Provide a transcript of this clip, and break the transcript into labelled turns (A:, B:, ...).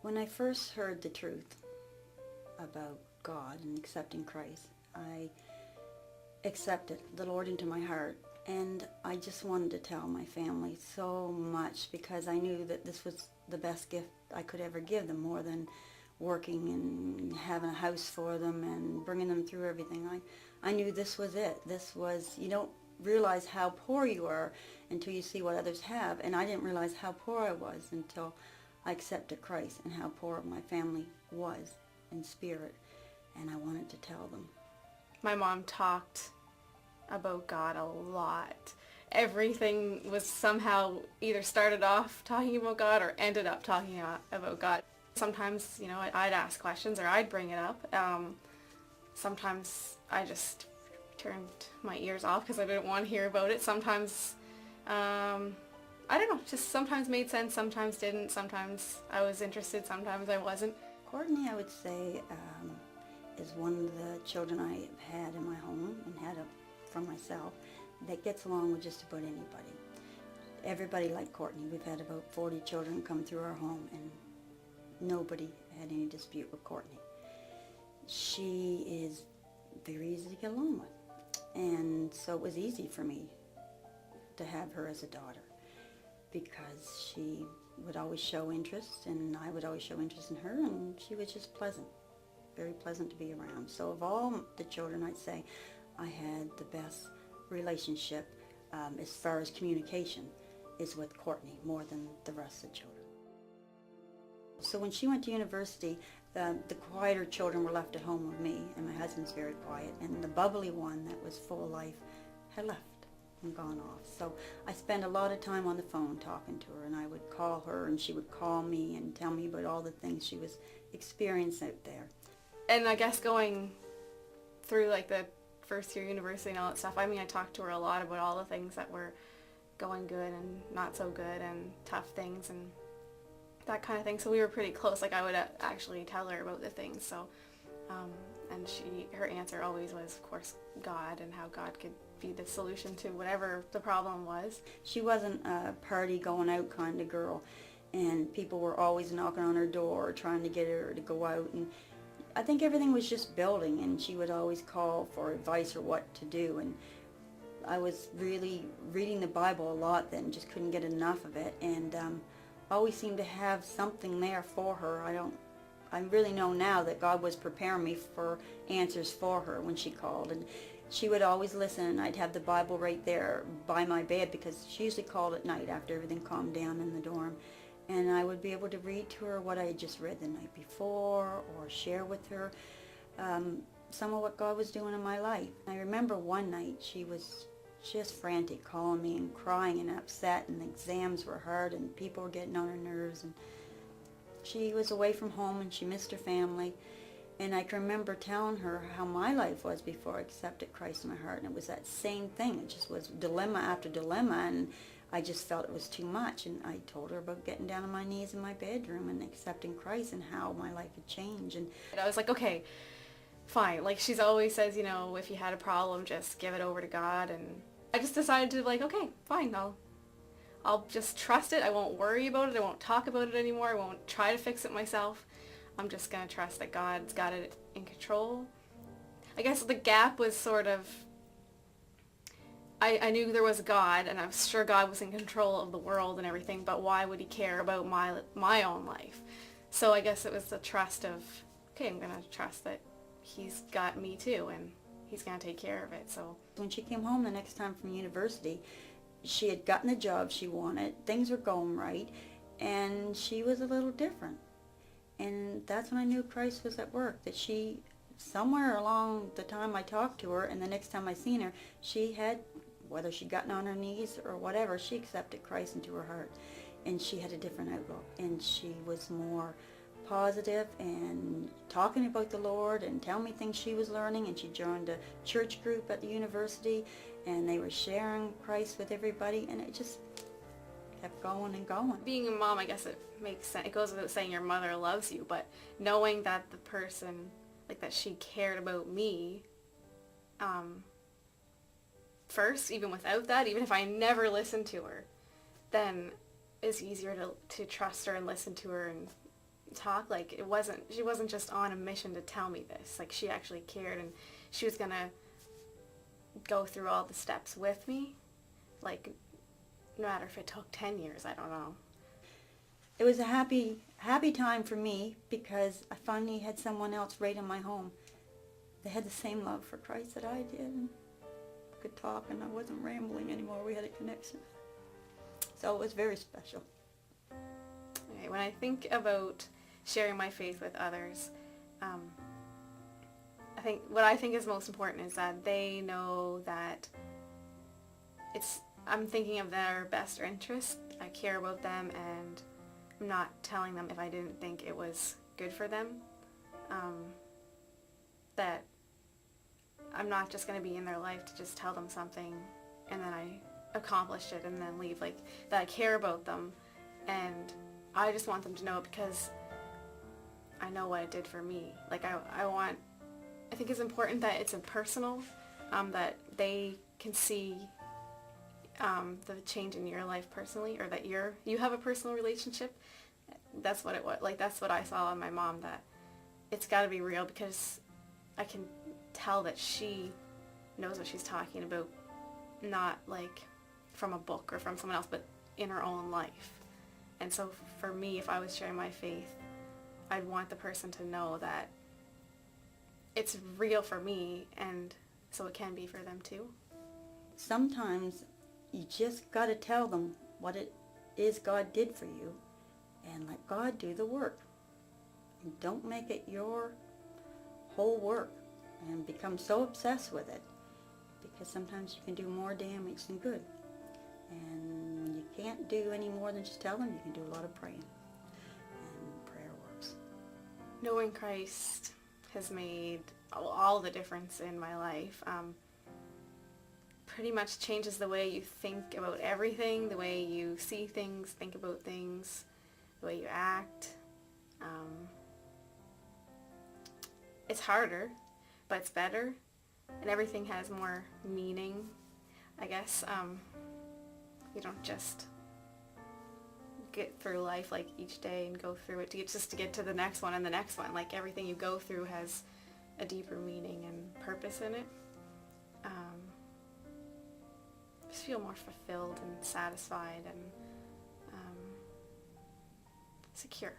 A: When I first heard the truth about God and accepting Christ, I accepted the Lord into my heart, and I just wanted to tell my family so much because I knew that this was the best gift I could ever give them, more than working and having a house for them and bringing them through everything. I knew this was it. This was, you don't realize how poor you are until you see what others have, and I didn't realize how poor I was until I accepted Christ and how poor my family was in spirit, and I wanted to tell them.
B: My mom talked about God a lot. Everything was somehow either started off talking about God or ended up talking about God. Sometimes, I'd ask questions or I'd bring it up. Sometimes I just turned my ears off because I didn't want to hear about it. Sometimes, I don't know, just sometimes made sense, sometimes didn't. Sometimes I was interested, sometimes I wasn't.
A: Courtney, I would say, is one of the children I have had in my home and had from myself that gets along with just about anybody. Everybody liked Courtney. We've had about 40 children come through our home, and nobody had any dispute with Courtney. She is very easy to get along with, and so it was easy for me to have her as a daughter because she would always show interest, and I would always show interest in her, and she was just pleasant, very pleasant to be around. So of all the children, I'd say I had the best relationship as far as communication is with Courtney more than the rest of the children. So when she went to university, the quieter children were left at home with me, and my husband's very quiet, and the bubbly one that was full of life had left and gone off. So I spent a lot of time on the phone talking to her, and I would call her and she would call me and tell me about all the things she was experiencing out there.
B: And I guess going through like the first year university and all that stuff, I talked to her a lot about all the things that were going good and not so good and tough things and that kind of thing. So we were pretty close. Like I would actually tell her about the things. So, and her answer always was, of course, God, and how God could be the solution to whatever the problem was.
A: She wasn't a party going out kind of girl, and people were always knocking on her door trying to get her to go out, and I think everything was just building, and she would always call for advice or what to do, and I was really reading the Bible a lot then, just couldn't get enough of it, and always seemed to have something there for her. I really know now that God was preparing me for answers for her when she called, and she would always listen, and I'd have the Bible right there by my bed because she usually called at night after everything calmed down in the dorm, and I would be able to read to her what I had just read the night before or share with her some of what God was doing in my life. I remember one night she was just frantic, calling me and crying and upset, and the exams were hard and people were getting on her nerves, and she was away from home and she missed her family, and I can remember telling her how my life was before I accepted Christ in my heart, and it was that same thing. It just was dilemma after dilemma, and I just felt it was too much, and I told her about getting down on my knees in my bedroom and accepting Christ and how my life had changed. And
B: I was like, okay, fine. Like she's always says, if you had a problem, just give it over to God, and I just decided to okay, fine, I'll just trust it. I won't worry about it. I won't talk about it anymore. I won't try to fix it myself. I'm just going to trust that God's got it in control. I guess the gap was sort of, I knew there was God, and I was sure God was in control of the world and everything, but why would he care about my own life? So I guess it was the trust of, okay, I'm going to trust that he's got me too, and he's going to take care of it. So
A: when she came home the next time from university, she had gotten the job she wanted, things were going right, and she was a little different. And that's when I knew Christ was at work, that she, somewhere along the time I talked to her and the next time I seen her, she had, whether she'd gotten on her knees or whatever, she accepted Christ into her heart. And she had a different outlook, and she was more positive and talking about the Lord and telling me things she was learning, and she joined a church group at the university, and they were sharing Christ with everybody, and it just kept going and going.
B: Being a mom, I guess it makes sense. It goes without saying your mother loves you, but knowing that the person, like that she cared about me first, even without that, even if I never listened to her, then it's easier to trust her and listen to her and talk, like she wasn't just on a mission to tell me this. Like, she actually cared, and she was gonna go through all the steps with me. Like, no matter if it took 10 years, I don't know.
A: It was a happy time for me because I finally had someone else right in my home that had the same love for Christ that I did, and could talk, and I wasn't rambling anymore. We had a connection. So it was very special.
B: Okay, when I think about sharing my faith with others, what I think is most important is that they know that I'm thinking of their best interest. I care about them, and I'm not telling them if I didn't think it was good for them. That I'm not just going to be in their life to just tell them something and then I accomplish it and then leave. Like, that I care about them, and I just want them to know it because I know what it did for me. Like, I think it's important that it's impersonal, that they can see the change in your life personally, or that you have a personal relationship. That's what it was. Like, that's what I saw in my mom, that it's got to be real, because I can tell that she knows what she's talking about, not like from a book or from someone else, but in her own life. And so for me, if I was sharing my faith, I'd want the person to know that it's real for me, and so it can be for them too.
A: Sometimes you just got to tell them what it is God did for you, and let God do the work. And don't make it your whole work and become so obsessed with it, because sometimes you can do more damage than good. And when you can't do any more than just tell them, you can do a lot of praying, and prayer works.
B: Knowing Christ has made all the difference in my life. Pretty much changes the way you think about everything, the way you see things, think about things, the way you act. It's harder, but it's better, and everything has more meaning, I guess. You don't just get through life like each day and go through it to get to the next one and the next one. Like, everything you go through has a deeper meaning and purpose in it. Just feel more fulfilled and satisfied and secure.